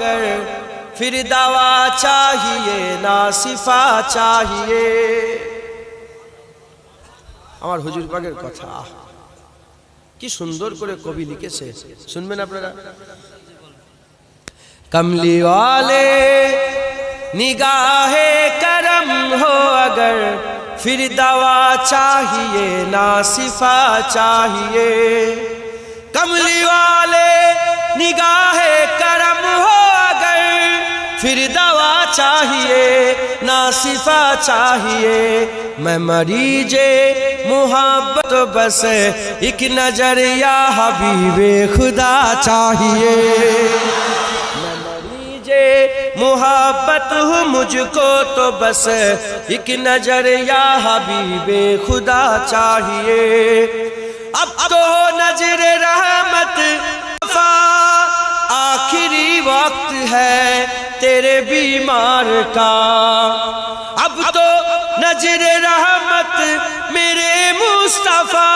अगर फिर दवा चाहिए ना शिफा चाहिए। আমার হুজুর পাকের কথা কি সুন্দর করে কবি লিখেছে, শুনবেন আপনারা। कमली वाले निगाहे करम हो अगर फिर दवा चाहिए ना शिफा चाहिए। कमली वाले निगाहे करम हो अगर फिर दवा चाहिए ना शिफा चाहिए। मैं मरीजे मुहब्बत बस एक नजर या हबीबे खुदा चाहिए। मुहब्बत हूँ मुझको तो बस एक नजर या हबीबे खुदा चाहिए। अब तो नजर रहमत आखिरी वक्त है तेरे बीमार का। अब तो नजर रहमत मेरे मुस्तफा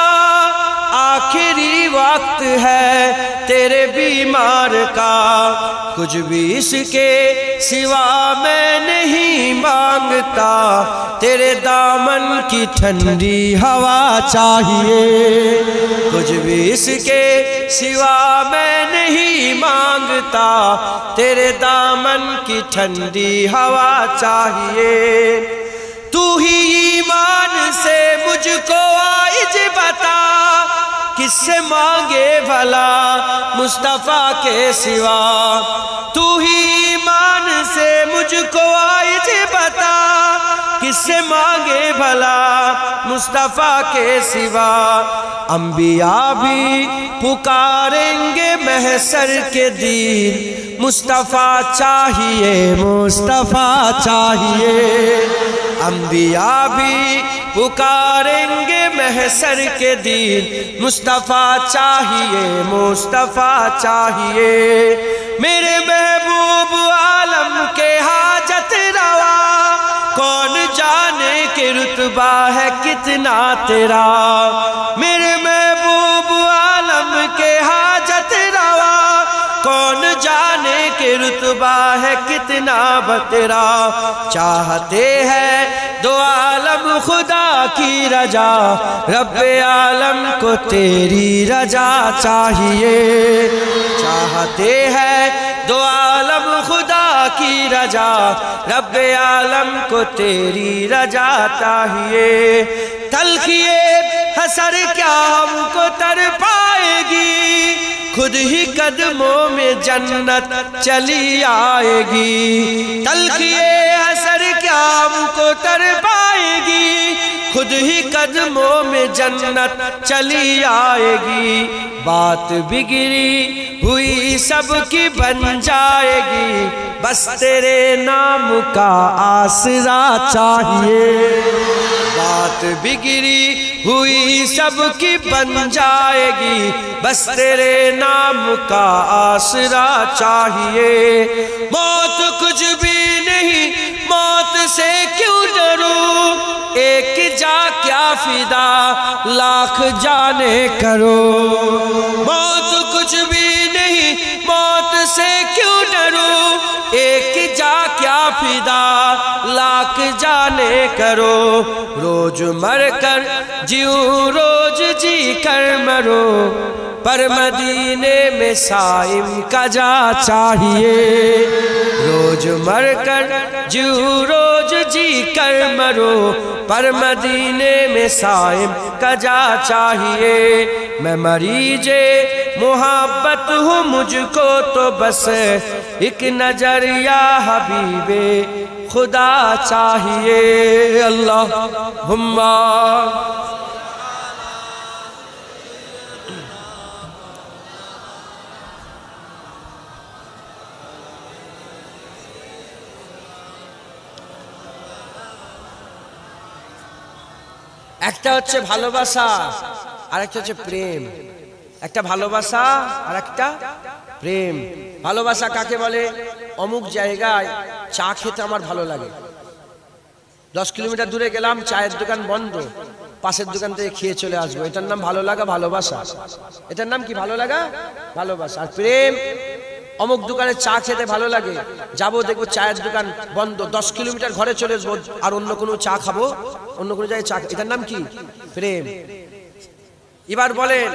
आखिरी वक्त है तेरे बीमार का। कुछ भी इसके सिवा मैं नहीं मांगता, तेरे दामन की ठंडी हवा चाहिए। कुछ भी इसके सिवा मैं नहीं मांगता, तेरे दामन की ठंडी हवा चाहिए। तू ही ईमान से मुझको आइज बता, किससे मांगे भला मुस्तफा के सिवा। तू ही ईमान से मुझको आइज बता, किससे मांगे भला मुस्तफा के सिवा। अंबिया भी पुकारेंगे महशर के दिन, मुस्तफा चाहिए मुस्तफा चाहिए। अंबिया भी पुकारेंगे महशर के दिन, मुस्तफा चाहिए मुस्तफा चाहिए। मेरे महबूब आलम के हाजत रवा, कौन जाने कि रुतबा है कितना तेरा। मेरे महबूब आलम के हाजत रवा, कौन जाने कि रुतबा है कितना बतेरा। चाहते हैं दो आलम खुदा की रजा, रब्बे आलम को तेरी रजा चाहिए। चाहते हैं दो आलम खुदा की रजा, रब्बे आलम को तेरी रजा चाहिए। तलखिए हसर क्या हमको तर पाएगी, खुद ही कदमों में जन्नत चली आएगी। तलखिए हसर क्या हमको तर पाएगी, खुद ही कदमों में जन्नत चली आएगी। बात बिगड़ी हुई सबकी बन जाएगी, बस तेरे नाम का आसरा चाहिए। बात बिगड़ी हुई सबकी बन जाएगी, बस तेरे नाम का आसरा चाहिए। मौत कुछ भी नहीं, मौत से क्यों डरूं, एक जा क्या फिदा लाख जाने करो। मौत कुछ भी नहीं, मौत से क्यों डरूं, एक जा क्या फिदा लाख जाने करो। रोज मर कर जीऊं रोज जी कर मरो, पर मदीने में साइम का जा चाहिए। रोज मर कर जीऊं रोज जी कर मरो, पर मदीने में साइम का जा चाहिए। मैं मरीजे मुहब्बत हूँ मुझको तो बस एक नजर या हबीबे खुदा चाहिए। अल्लाहुम्मा একটা হচ্ছে ভালোবাসা আর একটা হচ্ছে প্রেম। একটা ভালোবাসা আর একটা প্রেম। ভালোবাসা কাকে বলে? অমুক জায়গায় চা খেতে আমার ভালো লাগে, 10 কিলোমিটার দূরে গেলাম, চায়ের দোকান বন্ধ, পাশের দোকান থেকে খেয়ে চলে আসবো, এটার নাম ভালো লাগা, ভালোবাসা। এটার নাম কি? ভালো লাগা, ভালোবাসা। আর প্রেম, অমুক দোকানে চা খেতে ভালো লাগে, যাবো দেখবো চায়ের দোকান বন্ধ, 10 কিলোমিটার ঘরে চলে আসবো আর অন্য কোনো চা খাবো, অন্য কোনো জায়গায় চা, এটার নাম কি? প্রেম। এবার বলেন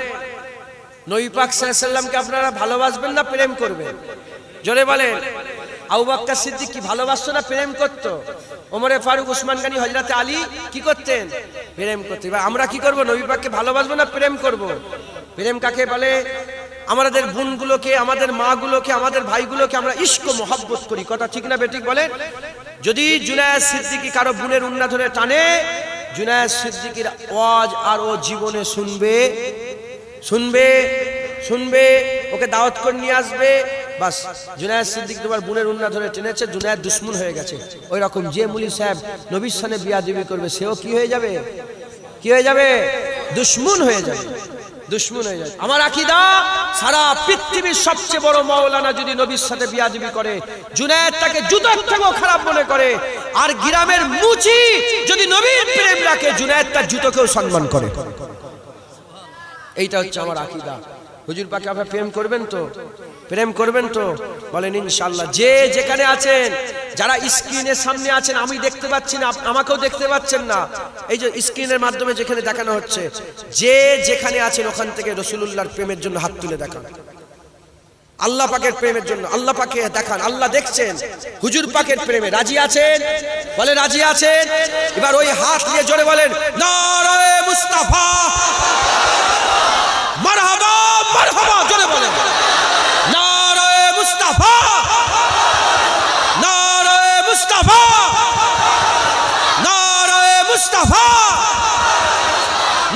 নবী পাক সাল্লাল্লাহু আলাইহি সাল্লামকে আপনারা ভালোবাসবেন না প্রেম করবেন? জোরে বলেন। আবু বকর সিদ্দিক কি ভালোবাসতো না প্রেম করতো? ওমরে ফারুক, উসমান গনি, হযরত আলী কি করতেন? প্রেম করতেন। এবার আমরা কি করব? নবী পাককে ভালোবাসবো না প্রেম করব? প্রেম কাকে বলে? আমাদের বোনগুলোকে, আমাদের মাগুলোকে, আমাদের ভাইগুলোকে আমরা ইশক ও মহব্বত করি, কথা ঠিক না বেঠিক বলেন? যদি জুনায়েদ সিদ্দিকী কারো বোনের উন্না ধরে টানে, জুনায়েদ সিদ্দিকীর ওয়াজ আর ও জীবনে শুনবে, শুনবে, শুনবে, ওকে দাওয়াত করে নিয়ে আসবে, বাস জুনায়েদ সিদ্দিক তোমার বোনের উন্না ধরে টেনেছে, জুনায়েদ দুশমন হয়ে গেছে। ওই রকম যে মুলি সাহেব নবীর সামনে বিয়াদবি করবে, সেও কি হয়ে যাবে? কি হয়ে যাবে? দুশমন হয়ে যাবে, দুশমন হয়ে যাবে। আমার আকীদা, সারা পৃথিবীর সবচেয়ে বড় মাওলানা যদি নবীর সাথে বিয়াদবি করে, জুনায়েদ তাকে জুতার থেকেও খারাপ মনে করে, আর গ্রামের মুচি যদি নবীর প্রেম রাখে, জুনায়েদ তার জুতোকেও সম্মান করে। এইটা হচ্ছে আমার আকীদা। হুজুর পাকে আপনারা প্রেম করবেন তো? প্রেম করবেন তো? বলেন ইনশাআল্লাহ। যে যেখানে আছেন, যারা স্ক্রিনের সামনে আছেন, আমি দেখতে পাচ্ছি না, আমাকেও দেখতে পাচ্ছেন না, এই যে স্ক্রিনের মাধ্যমে যেখানে দেখানো হচ্ছে, যে যেখানে আছেন ওখান থেকে রাসূলুল্লাহর প্রেমের জন্য হাত তুলে দেখান, আল্লাহ পাকের প্রেমের জন্য আল্লাহ পাকে দেখান। আল্লাহ দেখছেন। হুজুর পাকের প্রেমে রাজি আছেন? বলে রাজি আছেন? এবার ওই হাত নিয়ে জোরে বলেন নারায়ে মুস্তাফা, মারহাবা মারহাবা, জোরে বলেন নারায়ে মুস্তাফা, নারায়ে মুস্তাফা, নারায়ে মুস্তাফা,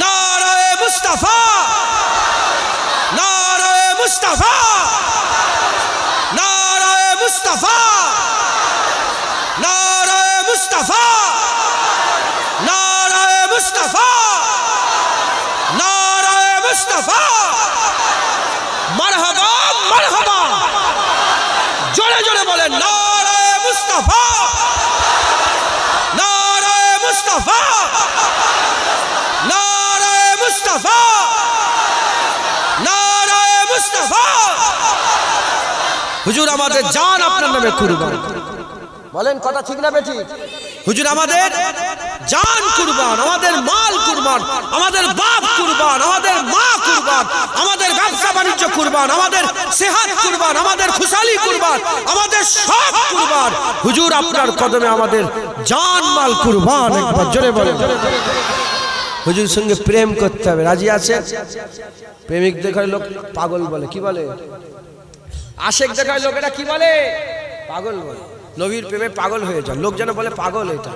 নারায়ে মুস্তাফা, নারায়ে মুস্তাফা, নারায়ে মুস্তাফা, নারায়ে মুস্তাফা, নারায়ে মুস্তাফা, নারায়ে মুস্তাফা, মারহাবা মারহাবা, জোরে জোরে বলেন নারায়ে মুস্তাফা, নারায়ে মুস্তাফা, নারায়ে মুস্তাফা, নারায়ে মুস্তাফা। হুজুর আমাদের জান আপনার নামে কুরবান। বলেন কথা ঠিক না বেঠিক? হুজুর আমাদের জান কুরবান, আমাদের মাল কুরবান, আমাদের বাপ কুরবান, আমাদের মা কুরবান, আমাদের ব্যবসা বাণিজ্য কুরবান, আমাদের সেহাত কুরবান, আমাদের খুশালি কুরবান, আমাদের সব কুরবান। হুজুর আপনার কদমে আমাদের জান মাল কুরবান। একবার জোরে বলেন। হুজুর সঙ্গে প্রেম করতে হবে, রাজি আছে? প্রেমিক দেখায় লোক পাগল বলে, কি বলে? আশেক দেখায় লোকেরা কি বলে? পাগল বলে। নবীর প্রেমে পাগল হয়ে যান, লোক যেন বলে পাগল। এটা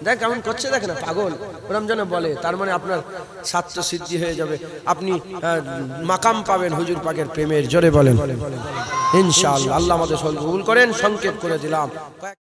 দেখ কেমন করছে, দেখ না পাগল, ওরম যেন বলে। তার মানে আপনার স্বার্থ সিদ্ধি হয়ে যাবে, আপনি মাকাম পাবেন হুজুর পাকের প্রেমের। জোরে বলেন ইনশাআল্লাহ। আল্লাহ আমাদের কবুল করেন। সংক্ষেপ করে দিলাম।